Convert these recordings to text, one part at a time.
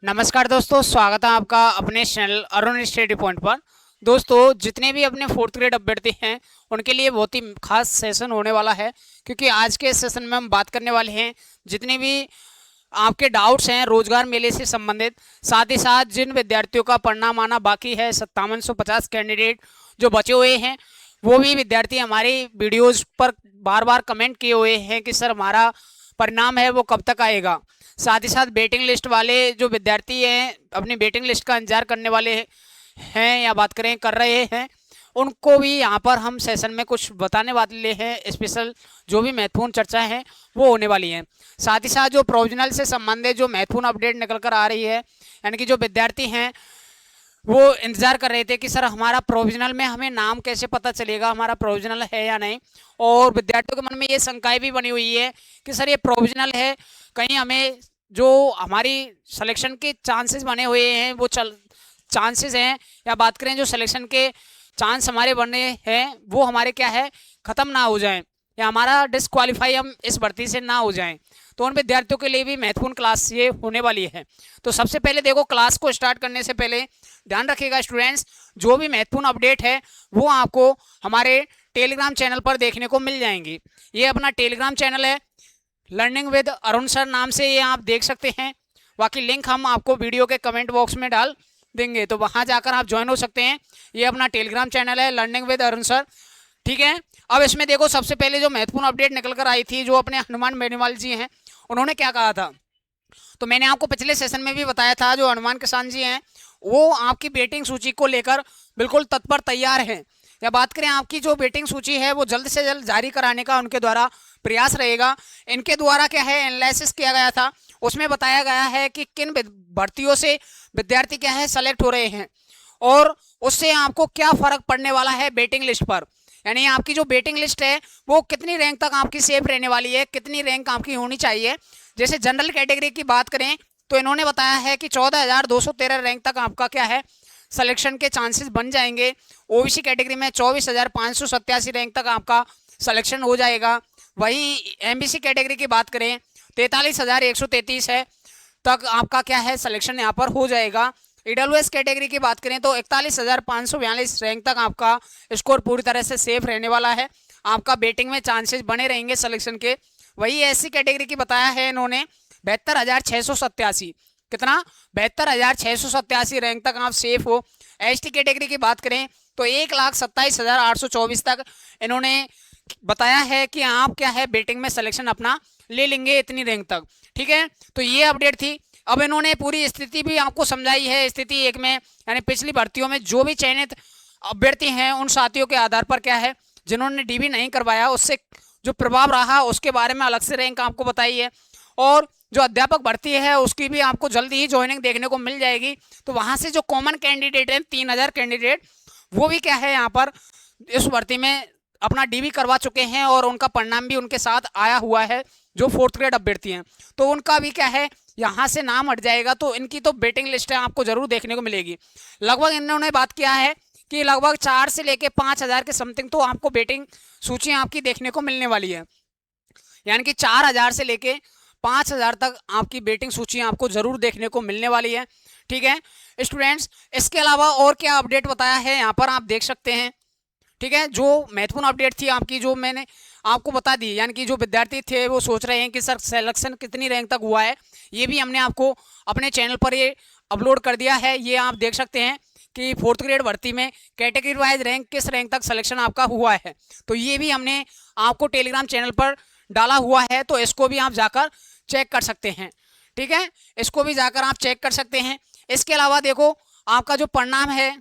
नमस्कार दोस्तों, स्वागत है आपका अपने चैनल अरुण स्टडी पॉइंट पर। दोस्तों, जितने भी अपने फोर्थ ग्रेड अभ्यर्थी हैं उनके लिए बहुत ही खास सेशन होने वाला है, क्योंकि आज के सेशन में हम बात करने वाले हैं जितने भी आपके डाउट्स हैं रोजगार मेले से संबंधित। साथ ही साथ जिन विद्यार्थियों का परिणाम आना बाकी है, 5750 कैंडिडेट जो बचे हुए हैं, वो भी विद्यार्थी हमारी वीडियोज़ पर बार बार कमेंट किए हुए हैं कि सर हमारा परिणाम है वो कब तक आएगा। साथ ही साथ वेटिंग लिस्ट वाले जो विद्यार्थी हैं, अपनी वेटिंग लिस्ट का इंतजार करने वाले हैं या बात करें कर रहे हैं, उनको भी यहाँ पर हम सेशन में कुछ बताने वाले हैं। स्पेशल जो भी महत्वपूर्ण चर्चा है वो होने वाली है। साथ ही साथ जो प्रोविजनल से संबंधित जो महत्वपूर्ण अपडेट निकल कर आ रही है, यानी कि जो विद्यार्थी हैं वो इंतजार कर रहे थे कि सर हमारा प्रोविजनल में हमें नाम कैसे पता चलेगा, हमारा प्रोविजनल है या नहीं। और विद्यार्थियों के मन में ये शंकाएं भी बनी हुई है कि सर ये प्रोविजनल है, कहीं हमें जो हमारी सिलेक्शन के चांसेस बने हुए हैं वो चांसेस हैं, या बात करें जो सिलेक्शन के चांस हमारे बने हैं वो हमारे क्या है ख़त्म ना हो जाएं, या हमारा डिसक्वालीफाई हम इस भर्ती से ना हो जाएं। तो उन विद्यार्थियों के लिए भी महत्वपूर्ण क्लास ये होने वाली है। तो सबसे पहले देखो, क्लास को स्टार्ट करने से पहले ध्यान रखिएगा स्टूडेंट्स, जो भी महत्वपूर्ण अपडेट है वो आपको हमारे टेलीग्राम चैनल पर देखने को मिल जाएंगी। ये अपना टेलीग्राम चैनल है, लर्निंग विद अरुण सर नाम से, ये आप देख सकते हैं। बाकी लिंक हम आपको वीडियो के कमेंट बॉक्स में डाल देंगे, तो वहाँ जाकर आप ज्वाइन हो सकते हैं। ये अपना टेलीग्राम चैनल है, लर्निंग विद अरुण सर, ठीक है। अब इसमें देखो, सबसे पहले जो महत्वपूर्ण अपडेट निकल कर आई थी, जो अपने हनुमान बेनीवाल जी हैं, उन्होंने क्या कहा था। तो मैंने आपको पिछले सेशन में भी बताया था, जो हनुमान किसान जी हैं वो आपकी वेटिंग सूची को लेकर बिल्कुल तत्पर तैयार हैं। या बात करें आपकी जो वेटिंग सूची है वो जल्द से जल्द जारी कराने का उनके द्वारा प्रयास रहेगा। इनके द्वारा क्या है एनालिसिस किया गया था, उसमें बताया गया है कि किन भर्तियों से विद्यार्थी क्या है सेलेक्ट हो रहे हैं, और उससे आपको क्या फ़र्क पड़ने वाला है वेटिंग लिस्ट पर। यानी आपकी जो वेटिंग लिस्ट है वो कितनी रैंक तक आपकी सेफ रहने वाली है, कितनी रैंक आपकी होनी चाहिए। जैसे जनरल कैटेगरी की बात करें तो इन्होंने बताया है कि 14,213 रैंक तक आपका क्या है सिलेक्शन के चांसेस बन जाएंगे। ओबीसी कैटेगरी में 24,587 रैंक तक आपका सिलेक्शन हो जाएगा। वहीं एमबीसी कैटेगरी की बात करें 43,133 है तक आपका क्या है सिलेक्शन यहाँ पर हो जाएगा। ईडब्ल्यूएस कैटेगरी की बात करें तो 41,542 रैंक तक आपका स्कोर पूरी तरह से सेफ रहने वाला है, आपका बेटिंग में चांसेस बने रहेंगे सिलेक्शन के। वही एससी कैटेगरी की बताया है इन्होंने 72,687, कितना 72,687 रैंक तक आप सेफ हो। एसटी कैटेगरी की बात करें तो 1,27,824 तक इन्होंने बताया है कि आप क्या है बेटिंग में सिलेक्शन अपना ले लेंगे इतनी रैंक तक, ठीक है। तो ये अपडेट थी। अब इन्होंने पूरी स्थिति भी आपको समझाई है। स्थिति एक में यानी पिछली भर्तियों में जो भी चयनित अभ्यर्थी हैं उन साथियों के आधार पर क्या है जिन्होंने डीबी नहीं करवाया उससे जो प्रभाव रहा उसके बारे में अलग से रैंक आपको बताई है। और जो अध्यापक भर्ती है उसकी भी आपको जल्दी ही ज्वाइनिंग देखने को मिल जाएगी। तो वहाँ से जो कॉमन कैंडिडेट हैं 3,000 कैंडिडेट, वो भी क्या है यहाँ पर इस भर्ती में अपना डीबी करवा चुके हैं और उनका परिणाम भी उनके साथ आया हुआ है। जो फोर्थ ग्रेड अभ्यर्थी हैं तो उनका भी क्या है यहाँ से नाम हट जाएगा, तो इनकी तो वेटिंग लिस्ट है आपको जरूर देखने को मिलेगी। लगभग इन्होंने बात किया है कि लगभग 4 से लेके 5,000 के समथिंग तो आपको वेटिंग सूची आपकी देखने को मिलने वाली है। यानी कि 4,000 से लेके 5,000 तक आपकी वेटिंग सूची आपको जरूर देखने को मिलने वाली है, ठीक है स्टूडेंट्स। इसके अलावा और क्या अपडेट बताया है यहाँ पर आप देख सकते हैं, ठीक है। जो महत्वपूर्ण अपडेट थी आपकी जो मैंने आपको बता दी, यानी कि जो विद्यार्थी थे वो सोच रहे हैं कि सर सिलेक्शन कितनी रैंक तक हुआ है, ये भी हमने आपको अपने चैनल पर ये अपलोड कर दिया है। ये आप देख सकते हैं कि फोर्थ ग्रेड भर्ती में कैटेगरी वाइज रैंक किस रैंक तक सिलेक्शन आपका हुआ है, तो ये भी हमने आपको टेलीग्राम चैनल पर डाला हुआ है, तो इसको भी आप जाकर चेक कर सकते हैं, ठीक है। इसको भी जाकर आप चेक कर सकते हैं। इसके अलावा देखो, आपका जो परिणाम है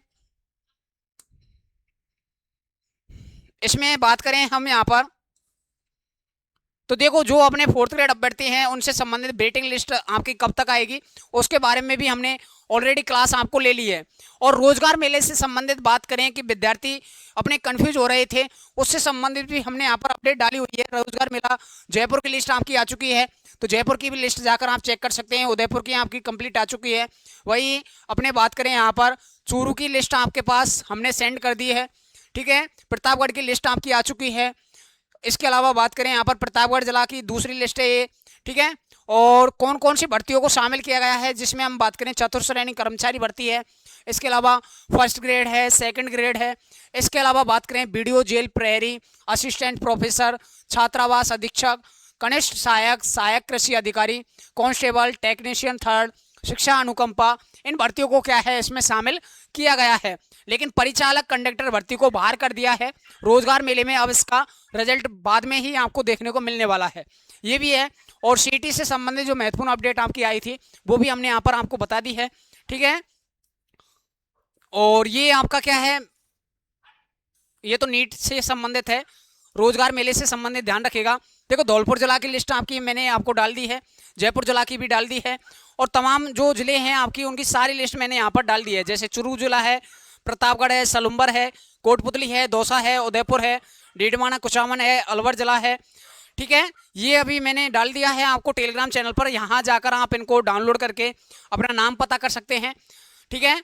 इसमें बात करें हम यहाँ पर, तो देखो जो अपने फोर्थ ग्रेड अभ्यर्थी हैं उनसे संबंधित वेटिंग लिस्ट आपकी कब तक आएगी उसके बारे में भी हमने ऑलरेडी क्लास आपको ले ली है। और रोजगार मेले से संबंधित बात करें कि विद्यार्थी अपने कंफ्यूज हो रहे थे, उससे संबंधित भी हमने यहाँ पर अपडेट डाली हुई है। रोजगार मेला जयपुर की लिस्ट आपकी आ चुकी है, तो जयपुर की भी लिस्ट जाकर आप चेक कर सकते हैं। उदयपुर की आपकी कंप्लीट आ चुकी है। वही अपने बात करें यहाँ पर चूरू की लिस्ट आपके पास हमने सेंड कर दी है, ठीक है। प्रतापगढ़ की लिस्ट आपकी आ चुकी है। इसके अलावा बात करें यहाँ पर प्रतापगढ़ जिला की दूसरी लिस्ट है ये, ठीक है। और कौन कौन सी भर्तियों को शामिल किया गया है, जिसमें हम बात करें चतुर्थ श्रेणी कर्मचारी भर्ती है, इसके अलावा फर्स्ट ग्रेड है, सेकंड ग्रेड है, इसके अलावा बात करें बीडीओ जेल प्रहरी, असिस्टेंट प्रोफेसर, छात्रावास अधीक्षक, कनिष्ठ सहायक, सहायक कृषि अधिकारी, कांस्टेबल, टेक्नीशियन थर्ड, शिक्षा अनुकंपा, इन भर्तियों को क्या है इसमें शामिल किया गया है। लेकिन परिचालक कंडक्टर भर्ती को बाहर कर दिया है रोजगार मेले में। अब इसका रिजल्ट बाद में ही आपको देखने को मिलने वाला है, ये भी है। और सीटी से संबंधित जो महत्वपूर्ण अपडेट आपकी आई थी वो भी हमने यहाँ पर आपको बता दी है, ठीक है। और ये आपका क्या है, ये तो नीट से संबंधित है, रोजगार मेले से संबंधित ध्यान रखेगा। देखो धौलपुर जिला की लिस्ट आपकी मैंने आपको डाल दी है, जयपुर जिला की भी डाल दी है, और तमाम जो जिले हैं आपकी उनकी सारी लिस्ट मैंने यहाँ पर डाल दी है। जैसे चुरू जिला है, प्रतापगढ़ है, सलुम्बर है, कोटपुतली है, दौसा है, उदयपुर है, डीडमाना कुचामन है, अलवर जिला है, ठीक है। ये अभी मैंने डाल दिया है आपको टेलीग्राम चैनल पर, यहाँ जाकर आप इनको डाउनलोड करके अपना नाम पता कर सकते हैं, ठीक है।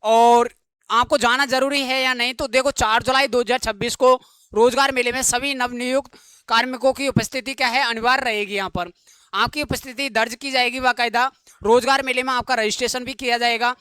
और आपको जाना जरूरी है या नहीं, तो देखो 4 जुलाई 2026 को रोजगार मेले में सभी नवनियुक्त कार्मिकों की उपस्थिति क्या है अनिवार्य रहेगी। यहाँ पर आपकी उपस्थिति दर्ज की जाएगी बाकायदा, रोजगार मेले में आपका रजिस्ट्रेशन भी किया जाएगा,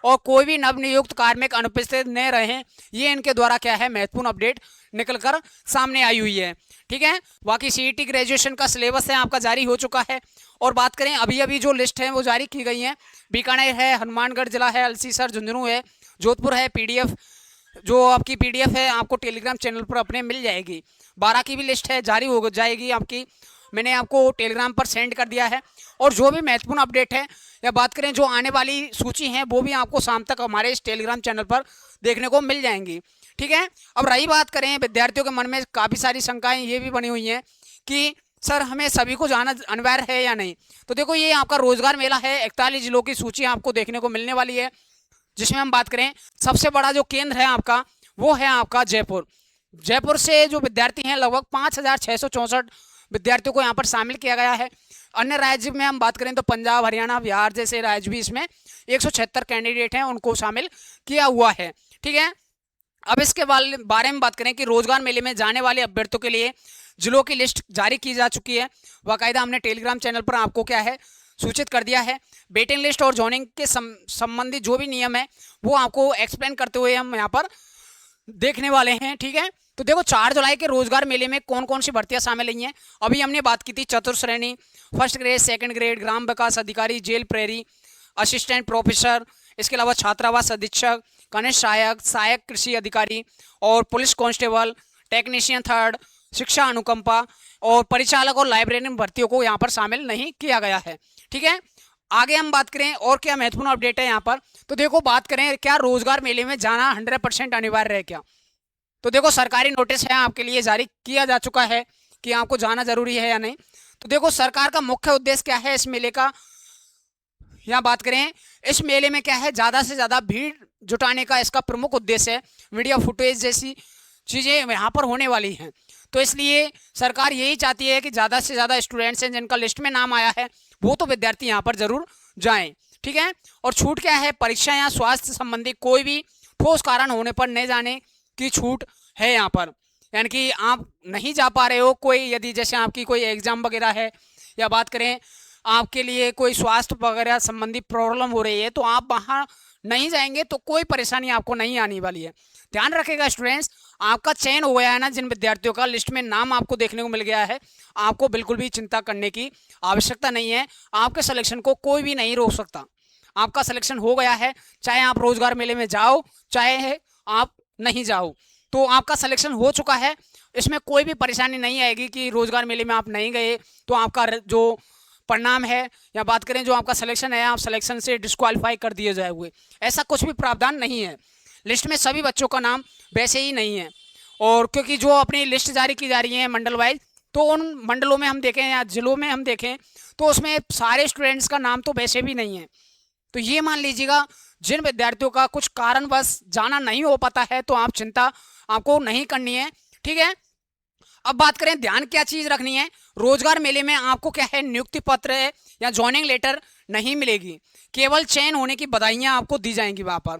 और कोई भी नवनियुक्त कार्मिक अनुपस्थित न रहे, ये इनके द्वारा क्या है महत्वपूर्ण अपडेट निकलकर सामने आई हुई है, ठीक है। बाकी सीईटी ग्रेजुएशन का सिलेबस है आपका जारी हो चुका है। और बात करें अभी अभी जो लिस्ट है वो जारी की गई है, बीकानेर है, हनुमानगढ़ जिला है, अलसीसर, झुंझुनू है, जोधपुर है। पीडीएफ जो आपकी पीडीएफ है आपको टेलीग्राम चैनल पर अपने मिल जाएगी। 12 की भी लिस्ट है, जारी हो जाएगी आपकी, मैंने आपको टेलीग्राम पर सेंड कर दिया है। और जो भी महत्वपूर्ण अपडेट है या बात करें जो आने वाली सूची है वो भी आपको शाम तक हमारे इस टेलीग्राम चैनल पर देखने को मिल जाएंगी, ठीक है। अब रही बात करें विद्यार्थियों के मन में काफ़ी सारी शंकाएं ये भी बनी हुई हैं कि सर हमें सभी को जाना अनिवार्य है या नहीं। तो देखो ये आपका रोजगार मेला है, 41 जिलों की सूची आपको देखने को मिलने वाली है, जिसमें हम बात करें सबसे बड़ा जो केंद्र है आपका वो है आपका जयपुर। जयपुर से जो विद्यार्थी हैं लगभग 5,664 विद्यार्थियों को यहाँ पर शामिल किया गया है। अन्य राज्य में हम बात करें तो पंजाब, हरियाणा, बिहार जैसे राज्य भी इसमें 176 कैंडिडेट हैं उनको शामिल किया हुआ है, ठीक है। अब इसके बारे में बात करें कि रोजगार मेले में जाने वाले अभ्यर्थियों के लिए जिलों की लिस्ट जारी की जा चुकी है, बाकायदा हमने टेलीग्राम चैनल पर आपको क्या है सूचित कर दिया है। वेटिंग लिस्ट और जॉइनिंग के संबंधित जो भी नियम है वो आपको एक्सप्लेन करते हुए हम यहाँ पर देखने वाले हैं, ठीक है। तो देखो 4 जुलाई के रोजगार मेले में कौन कौन सी भर्तियां शामिल हुई हैं। अभी हमने बात की थी चतुर्थ श्रेणी, फर्स्ट ग्रेड, सेकंड ग्रेड, ग्राम विकास अधिकारी, जेल प्रहरी, असिस्टेंट प्रोफेसर, इसके अलावा छात्रावास अधीक्षक, कनिष्ठ सहायक, सहायक कृषि अधिकारी, और पुलिस कांस्टेबल, टेक्नीशियन थर्ड, शिक्षा अनुकंपा, और परिचालक और लाइब्रेरियन भर्तियों को यहाँ पर शामिल नहीं किया गया है, ठीक है। आगे हम बात करें और क्या महत्वपूर्ण अपडेट है यहाँ पर, तो देखो बात करें क्या रोजगार मेले में जाना 100% अनिवार्य है क्या। तो देखो सरकारी नोटिस है आपके लिए जारी किया जा चुका है कि आपको जाना जरूरी है या नहीं। तो देखो सरकार का मुख्य उद्देश्य क्या है इस मेले का, यहाँ बात करें इस मेले में क्या है ज़्यादा से ज़्यादा भीड़ जुटाने का इसका प्रमुख उद्देश्य है। मीडिया फुटेज जैसी चीज़ें यहाँ पर होने वाली हैं, तो इसलिए सरकार यही चाहती है कि ज़्यादा से ज़्यादा स्टूडेंट्स हैं जिनका लिस्ट में नाम आया है वो तो विद्यार्थी यहाँ पर जरूर जाएं, ठीक है। और छूट क्या है, परीक्षा या स्वास्थ्य संबंधी कोई भी ठोस कारण होने पर न जाने की छूट है यहाँ पर। यानी कि आप नहीं जा पा रहे हो कोई, यदि जैसे आपकी कोई एग्जाम वगैरह है या बात करें आपके लिए कोई स्वास्थ्य वगैरह संबंधी प्रॉब्लम हो रही है तो आप वहाँ नहीं जाएंगे तो कोई परेशानी आपको नहीं आने वाली है। ध्यान रखिएगा स्टूडेंट्स, आपका चयन हो गया है ना, जिन विद्यार्थियों का लिस्ट में नाम आपको देखने को मिल गया है, आपको बिल्कुल भी चिंता करने की आवश्यकता नहीं है। आपके सिलेक्शन को कोई भी नहीं रोक सकता, आपका सिलेक्शन हो गया है, चाहे आप रोजगार मेले में जाओ चाहे आप नहीं जाओ, तो आपका सिलेक्शन हो चुका है। इसमें कोई भी परेशानी नहीं आएगी कि रोजगार मेले में आप नहीं गए तो आपका जो परिणाम है या बात करें जो आपका सिलेक्शन है आप सिलेक्शन से डिस्क्वालीफाई कर दिए जाए हुए, ऐसा कुछ भी प्रावधान नहीं है। लिस्ट में सभी बच्चों का नाम वैसे ही नहीं है, और क्योंकि जो अपनी लिस्ट जारी की जा रही है मंडल वाइज, तो उन मंडलों में हम देखें या जिलों में हम देखें तो उसमें सारे स्टूडेंट्स का नाम तो वैसे भी नहीं है। तो ये मान लीजिएगा जिन विद्यार्थियों का कुछ कारणवश जाना नहीं हो पाता है तो आप चिंता आपको नहीं करनी है, ठीक है। अब बात करें ध्यान क्या चीज़ रखनी है, रोजगार मेले में आपको क्या है नियुक्ति पत्र है या ज्वाइनिंग लेटर नहीं मिलेगी, केवल चयन होने की बधाइयाँ आपको दी जाएंगी वहाँ पर।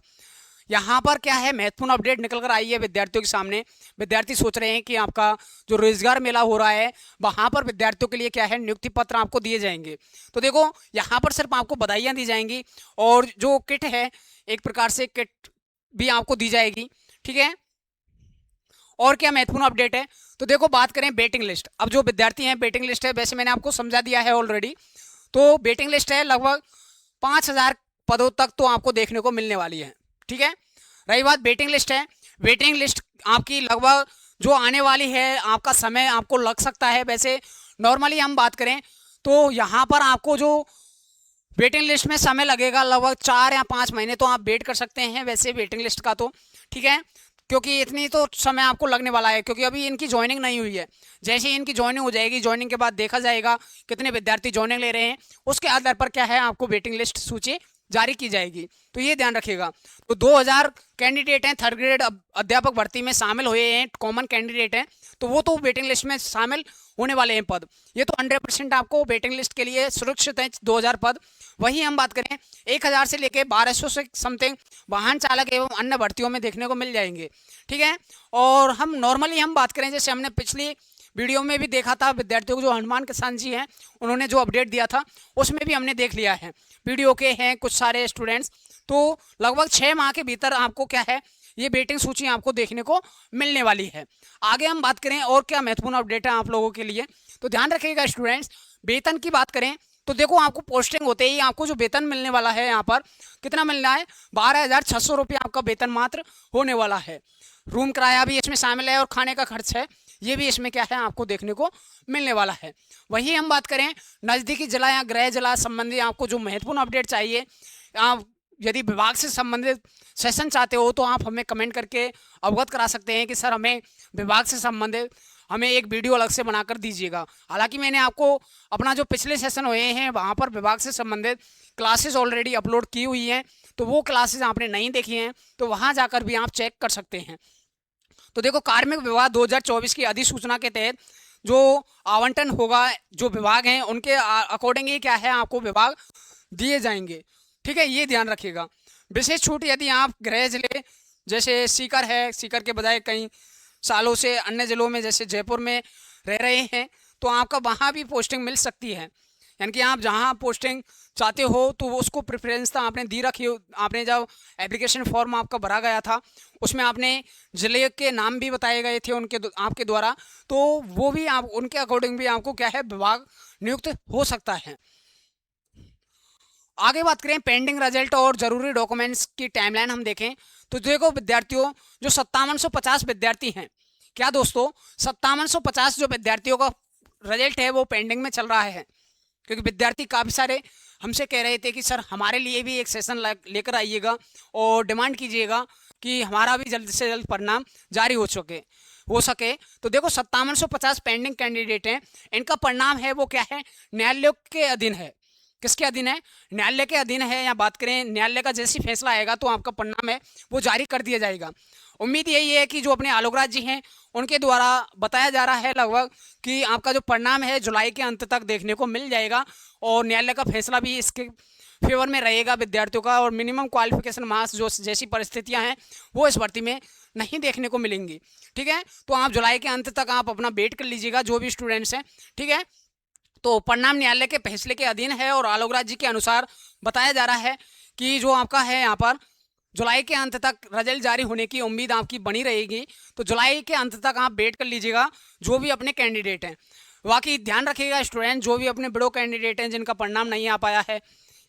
यहाँ पर क्या है महत्वपूर्ण अपडेट निकल कर आई है विद्यार्थियों के सामने। विद्यार्थी सोच रहे हैं कि आपका जो रोजगार मेला हो रहा है वहाँ पर विद्यार्थियों के लिए क्या है नियुक्ति पत्र आपको दिए जाएंगे। तो देखो यहाँ पर सिर्फ आपको बधाइयाँ दी जाएंगी और जो किट है एक प्रकार से किट भी आपको दी जाएगी, ठीक है। और क्या महत्वपूर्ण अपडेट है, तो देखो बात करें वेटिंग लिस्ट। अब जो विद्यार्थी हैं वेटिंग लिस्ट है, वैसे मैंने आपको समझा दिया है ऑलरेडी। तो वेटिंग लिस्ट है लगभग 5,000 पदों तक तो आपको देखने को मिलने वाली है, ठीक है। रही बात वेटिंग लिस्ट है, वेटिंग लिस्ट आपकी लगभग जो आने वाली है आपका समय आपको लग सकता है। वैसे नॉर्मली हम बात करें तो यहाँ पर आपको जो वेटिंग लिस्ट में समय लगेगा लगभग 4 या 5 महीने तो आप वेट कर सकते हैं वैसे वेटिंग लिस्ट का, तो ठीक है। क्योंकि इतनी तो समय आपको लगने वाला है, क्योंकि अभी इनकी ज्वाइनिंग नहीं हुई है। जैसे ही इनकी ज्वाइनिंग हो जाएगी, ज्वाइनिंग के बाद देखा जाएगा कितने विद्यार्थी ज्वाइनिंग ले रहे हैं, उसके आधार पर क्या है आपको वेटिंग लिस्ट सूची जारी की जाएगी। तो ये ध्यान रखिएगा। तो 2000 कैंडिडेट हैं थर्ड ग्रेड अध्यापक भर्ती में शामिल हुए हैं, कॉमन कैंडिडेट हैं, तो वो तो वेटिंग लिस्ट में शामिल होने वाले हैं पद। ये तो 100% आपको वेटिंग लिस्ट के लिए सुरक्षित है 2000 पद। वहीं हम बात करें 1000 से लेकर 1200 से समथिंग वाहन चालक एवं अन्य भर्तियों में देखने को मिल जाएंगे, ठीक है। और हम नॉर्मली हम बात करें, जैसे हमने पिछली वीडियो में भी देखा था विद्यार्थियों को, जो हनुमान किसान जी हैं उन्होंने जो अपडेट दिया था उसमें भी हमने देख लिया है, वीडियो के हैं कुछ सारे स्टूडेंट्स। तो लगभग 6 माह के भीतर आपको क्या है ये वेटिंग सूची आपको देखने को मिलने वाली है। आगे हम बात करें और क्या महत्वपूर्ण अपडेट है आप लोगों के लिए, तो ध्यान रखिएगा स्टूडेंट्स। वेतन की बात करें तो देखो आपको पोस्टिंग होते ही आपको जो वेतन मिलने वाला है यहाँ पर कितना मिलना है, 12,600 रुपये आपका वेतन मात्र होने वाला है। रूम किराया भी इसमें शामिल है और खाने का खर्च है ये भी इसमें क्या है आपको देखने को मिलने वाला है। वहीं हम बात करें नज़दीकी जिला या गृह जिला संबंधी आपको जो महत्वपूर्ण अपडेट चाहिए, आप यदि विभाग से संबंधित सेशन चाहते हो तो आप हमें कमेंट करके अवगत करा सकते हैं कि सर हमें विभाग से संबंधित हमें एक वीडियो अलग से बनाकर दीजिएगा। हालांकि मैंने आपको अपना जो पिछले सेशन हुए हैं वहाँ पर विभाग से संबंधित क्लासेस ऑलरेडी अपलोड की हुई हैं, तो वो क्लासेस आपने नहीं देखी हैं तो वहाँ जाकर भी आप चेक कर सकते हैं। तो देखो कार्मिक विभाग 2024 की अधिसूचना के तहत जो आवंटन होगा, जो विभाग हैं उनके अकॉर्डिंग ही क्या है आपको विभाग दिए जाएंगे, ठीक है। ये ध्यान रखिएगा। विशेष छूट यदि आप गृह जिले जैसे सीकर है, सीकर के बजाय कई सालों से अन्य जिलों में जैसे जयपुर में रह रहे हैं तो आपका वहाँ भी पोस्टिंग मिल सकती है। यानी कि आप जहाँ पोस्टिंग चाहते हो तो वो उसको प्रेफरेंस तो आपने दी रखी हो। आपने जब एप्लीकेशन फॉर्म आपका भरा गया था उसमें आपने ज़िले के नाम भी बताए गए थे उनके आपके द्वारा, तो वो भी आप उनके अकॉर्डिंग भी आपको क्या है विभाग नियुक्त हो सकता है। आगे बात करें पेंडिंग रिजल्ट और ज़रूरी डॉक्यूमेंट्स की टाइमलाइन हम देखें तो देखो विद्यार्थियों जो 5750 विद्यार्थी हैं, क्या दोस्तों 5750 जो विद्यार्थियों का रिजल्ट है वो पेंडिंग में चल रहा है। क्योंकि विद्यार्थी काफ़ी सारे हमसे कह रहे थे कि सर हमारे लिए भी एक सेशन लेकर आइएगा और डिमांड कीजिएगा कि हमारा भी जल्द से जल्द परिणाम जारी हो सके। तो देखो 5750 पेंडिंग कैंडिडेट हैं, इनका परिणाम है वो क्या है न्यायालय के अधीन है। किसके अधीन है, न्यायालय के अधीन है। या बात करें न्यायालय का जैसी फैसला आएगा तो आपका परिणाम है वो जारी कर दिया जाएगा। उम्मीद यही है कि जो अपने आलोकराज जी हैं उनके द्वारा बताया जा रहा है लगभग कि आपका जो परिणाम है जुलाई के अंत तक देखने को मिल जाएगा और न्यायालय का फैसला भी इसके फेवर में रहेगा विद्यार्थियों का। और मिनिमम क्वालिफिकेशन मार्क्स जो जैसी परिस्थितियां हैं वो इस भर्ती में नहीं देखने को मिलेंगी, ठीक है। तो आप जुलाई के अंत तक आप अपना वेट कर लीजिएगा जो भी स्टूडेंट्स हैं, ठीक है। तो परिणाम न्यायालय के फैसले के अधीन है और आलोकराज जी के अनुसार बताया जा रहा है कि जो आपका है यहाँ पर जुलाई के अंत तक रिजल्ट जारी होने की उम्मीद आपकी बनी रहेगी। तो जुलाई के अंत तक आप वेट कर लीजिएगा जो भी अपने कैंडिडेट हैं। बाकी ध्यान रखिएगा स्टूडेंट जो भी अपने बड़ों कैंडिडेट हैं जिनका परिणाम नहीं आ पाया है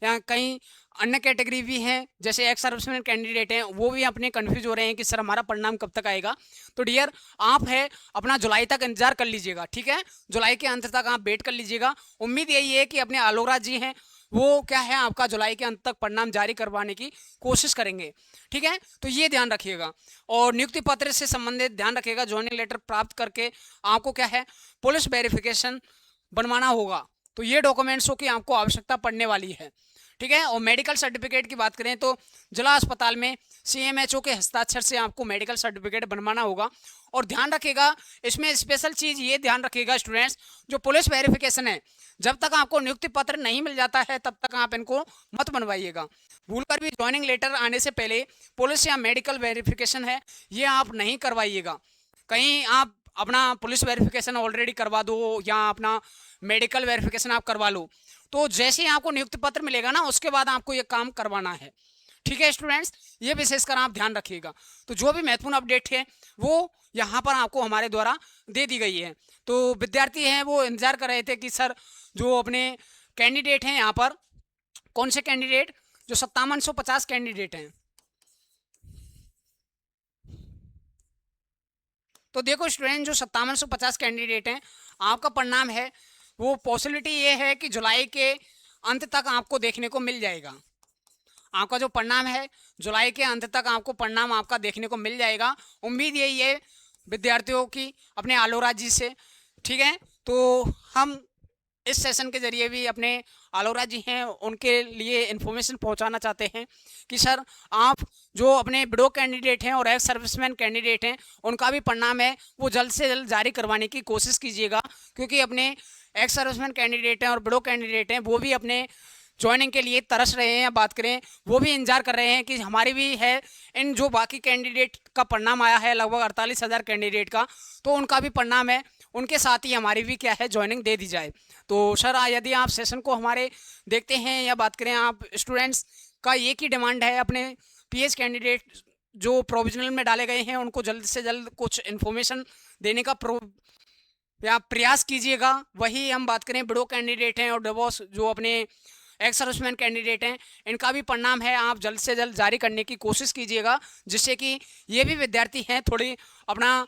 या कहीं अन्य कैटेगरी भी हैं जैसे एक्स सर्विसमैन कैंडिडेट हैं वो भी अपने कंफ्यूज हो रहे हैं कि सर हमारा परिणाम कब तक आएगा। तो डियर आप है अपना जुलाई तक इंतजार कर लीजिएगा, ठीक है। जुलाई के अंत तक आप वेट कर लीजिएगा। उम्मीद यही है कि अपने आलोकराज जी हैं वो क्या है आपका जुलाई के अंत तक परिणाम जारी करवाने की कोशिश करेंगे, ठीक है। तो ये ध्यान रखिएगा। और नियुक्ति पत्र से संबंधित ध्यान रखिएगा ज्वाइनिंग लेटर प्राप्त करके आपको क्या है पुलिस वेरिफिकेशन बनवाना होगा। तो ये डॉक्यूमेंट्सों की आपको आवश्यकता पड़ने वाली है, ठीक है। और मेडिकल सर्टिफिकेट की बात करें तो जिला अस्पताल में CMHO के हस्ताक्षर से आपको मेडिकल सर्टिफिकेट बनवाना होगा। और ध्यान रखिएगा, इसमें स्पेशल चीज़ ये ध्यान रखिएगा स्टूडेंट्स, जो पुलिस वेरिफिकेशन है, जब तक आपको नियुक्ति पत्र नहीं मिल जाता है तब तक आप इनको मत बनवाइएगा। भूलकर भी ज्वाइनिंग लेटर आने से पहले पुलिस या मेडिकल वेरिफिकेशन है ये आप नहीं करवाइएगा। कहीं आप अपना पुलिस वेरिफिकेशन ऑलरेडी करवा दो या अपना मेडिकल वेरिफिकेशन आप करवा लो, तो जैसे ही आपको नियुक्ति पत्र मिलेगा ना, उसके बाद आपको ये काम करवाना है। ठीक है स्टूडेंट्स, ये विशेषकर आप ध्यान रखिएगा। तो जो भी महत्वपूर्ण अपडेट है वो यहाँ पर आपको हमारे द्वारा दे दी गई है। तो विद्यार्थी हैं वो इंतजार कर रहे थे कि सर जो अपने कैंडिडेट हैं यहाँ पर, कौन से कैंडिडेट, जो 5750 कैंडिडेट हैं, तो देखो स्टूडेंट, जो 5750 कैंडिडेट हैं, आपका परिणाम है वो पॉसिबिलिटी ये है कि जुलाई के अंत तक आपको देखने को मिल जाएगा। आपका जो परिणाम है जुलाई के अंत तक आपको परिणाम आपका देखने को मिल जाएगा। उम्मीद यही है विद्यार्थियों की अपने आलोरा जी से। ठीक है, तो हम इस सेशन के जरिए भी अपने आलोरा जी हैं उनके लिए इन्फॉर्मेशन पहुंचाना चाहते हैं कि सर आप जो अपने विडो कैंडिडेट हैं और एक्स सर्विसमैन कैंडिडेट हैं उनका भी परिणाम है वो जल्द से जल्द जारी करवाने की कोशिश कीजिएगा, क्योंकि अपने एक्स सर्विसमैन कैंडिडेट हैं और विडो कैंडिडेट हैं वो भी अपने ज्वाइनिंग के लिए तरस रहे हैं। या बात करें वो भी इंतजार कर रहे हैं कि हमारी भी है, इन जो बाकी कैंडिडेट का परिणाम आया है लगभग 48,000 कैंडिडेट का, तो उनका भी परिणाम है, उनके साथ ही हमारी भी क्या है ज्वाइनिंग दे दी जाए। तो सर यदि आप सेशन को हमारे देखते हैं या बात करें, आप स्टूडेंट्स का एक ही डिमांड है, अपने PH कैंडिडेट जो प्रोविजनल में डाले गए हैं उनको जल्द से जल्द कुछ इन्फॉर्मेशन देने का या प्रयास कीजिएगा। वही हम बात करें विडो कैंडिडेट हैं और डिवोर्स जो अपने एक्स सर्विसमैन कैंडिडेट हैं, इनका भी परिणाम है आप जल्द से जल्द जारी करने की कोशिश कीजिएगा, जिससे कि ये भी विद्यार्थी हैं थोड़ी अपना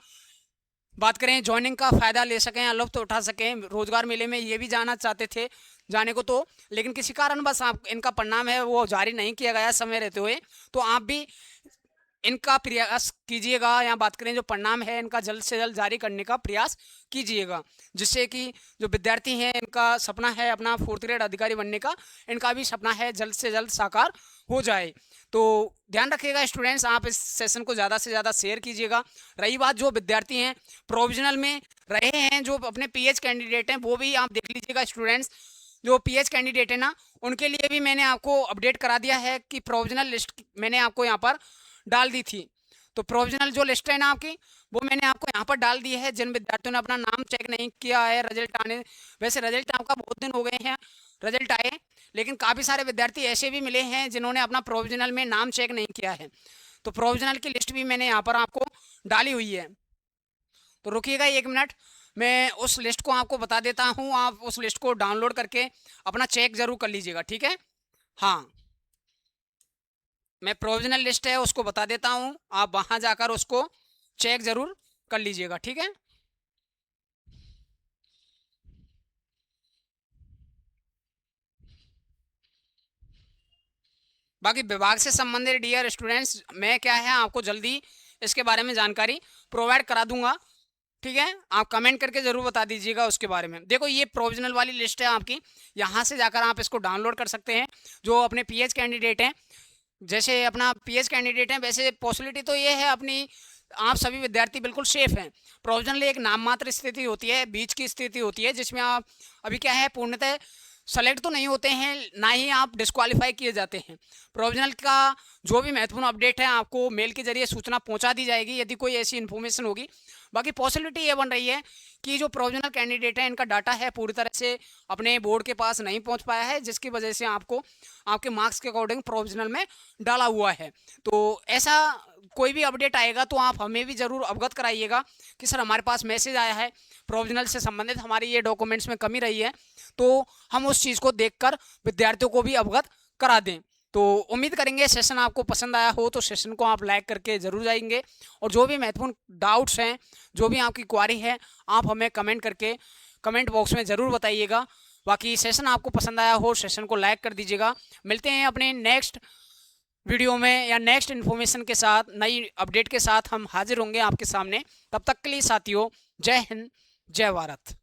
बात करें ज्वाइनिंग का फ़ायदा ले सकें या लुत्फ़ उठा सकें। रोजगार मेले में ये भी जाना चाहते थे जाने को, तो लेकिन किसी कारण बस आप इनका परिणाम है वो जारी नहीं किया गया समय रहते हुए, तो आप भी इनका प्रयास कीजिएगा या बात करें जो परिणाम है इनका जल्द से जल्द जारी करने का प्रयास कीजिएगा, जिससे कि जो विद्यार्थी हैं इनका सपना है अपना 4th ग्रेड अधिकारी बनने का, इनका भी सपना है जल्द से जल्द साकार हो जाए। तो ध्यान रखिएगा स्टूडेंट्स, आप इस सेशन को ज़्यादा से ज़्यादा शेयर कीजिएगा। रही बात जो विद्यार्थी हैं प्रोविजनल में रहे हैं, जो अपने PH कैंडिडेट हैं, वो भी आप देख लीजिएगा स्टूडेंट्स। जो PH कैंडिडेट है ना, उनके लिए भी मैंने आपको अपडेट करा दिया है कि प्रोविजनल लिस्ट मैंने आपको यहाँ पर डाल दी थी। तो प्रोविजनल जो लिस्ट है ना आपकी, वो मैंने आपको यहाँ पर डाल दी है। जिन विद्यार्थियों ने अपना नाम चेक नहीं किया है रिजल्ट आने, वैसे रिजल्ट आपका बहुत दिन हो गए हैं रिजल्ट आए, लेकिन काफ़ी सारे विद्यार्थी ऐसे भी मिले हैं जिन्होंने अपना प्रोविजनल में नाम चेक नहीं किया है। तो प्रोविजनल की लिस्ट भी मैंने यहाँ पर आपको डाली हुई है। तो रुकिएगा 1 मिनट, मैं उस लिस्ट को आपको बता देता हूँ। आप उस लिस्ट को डाउनलोड करके अपना चेक ज़रूर कर लीजिएगा। ठीक है, हाँ, मैं प्रोविजनल लिस्ट है उसको बता देता हूँ, आप वहाँ जाकर उसको चेक ज़रूर कर लीजिएगा। ठीक है, बाकी विभाग से संबंधित डियर स्टूडेंट्स मैं क्या है आपको जल्दी इसके बारे में जानकारी प्रोवाइड करा दूंगा। ठीक है, आप कमेंट करके ज़रूर बता दीजिएगा उसके बारे में। देखो ये प्रोविजनल वाली लिस्ट है आपकी, यहाँ से जाकर आप इसको डाउनलोड कर सकते हैं। जो अपने PH कैंडिडेट हैं, जैसे अपना PH कैंडिडेट हैं, वैसे पॉसिबिलिटी तो ये है अपनी आप सभी विद्यार्थी बिल्कुल सेफ हैं। प्रोविजनल एक नाम मात्र स्थिति होती है, बीच की स्थिति होती है, जिसमें आप अभी क्या है पूर्णतः सेलेक्ट तो नहीं होते हैं, ना ही आप डिस्क्वालीफाई किए जाते हैं। प्रोविजनल का जो भी महत्वपूर्ण अपडेट है आपको मेल के जरिए सूचना पहुंचा दी जाएगी यदि कोई ऐसी इन्फॉर्मेशन होगी। बाकी पॉसिबिलिटी ये बन रही है कि जो प्रोविजनल कैंडिडेट है इनका डाटा है पूरी तरह से अपने बोर्ड के पास नहीं पहुंच पाया है, जिसकी वजह से आपको आपके मार्क्स के अकॉर्डिंग प्रोविजनल में डाला हुआ है। तो ऐसा कोई भी अपडेट आएगा तो आप हमें भी ज़रूर अवगत कराइएगा कि सर हमारे पास मैसेज आया है प्रोविजनल से संबंधित हमारी ये डॉक्यूमेंट्स में कमी रही है, तो हम उस चीज़ को देखकर विद्यार्थियों को भी अवगत करा दें। तो उम्मीद करेंगे सेशन आपको पसंद आया हो, तो सेशन को आप लाइक करके ज़रूर जाएंगे, और जो भी महत्वपूर्ण डाउट्स हैं, जो भी आपकी क्वारी है, आप हमें कमेंट करके कमेंट बॉक्स में ज़रूर बताइएगा। बाकी सेशन आपको पसंद आया हो, सेशन को लाइक कर दीजिएगा। मिलते हैं अपने नेक्स्ट वीडियो में या नेक्स्ट इन्फॉर्मेशन के साथ, नई अपडेट के साथ हम हाजिर होंगे आपके सामने। तब तक के लिए साथियों, जय हिंद, जय भारत।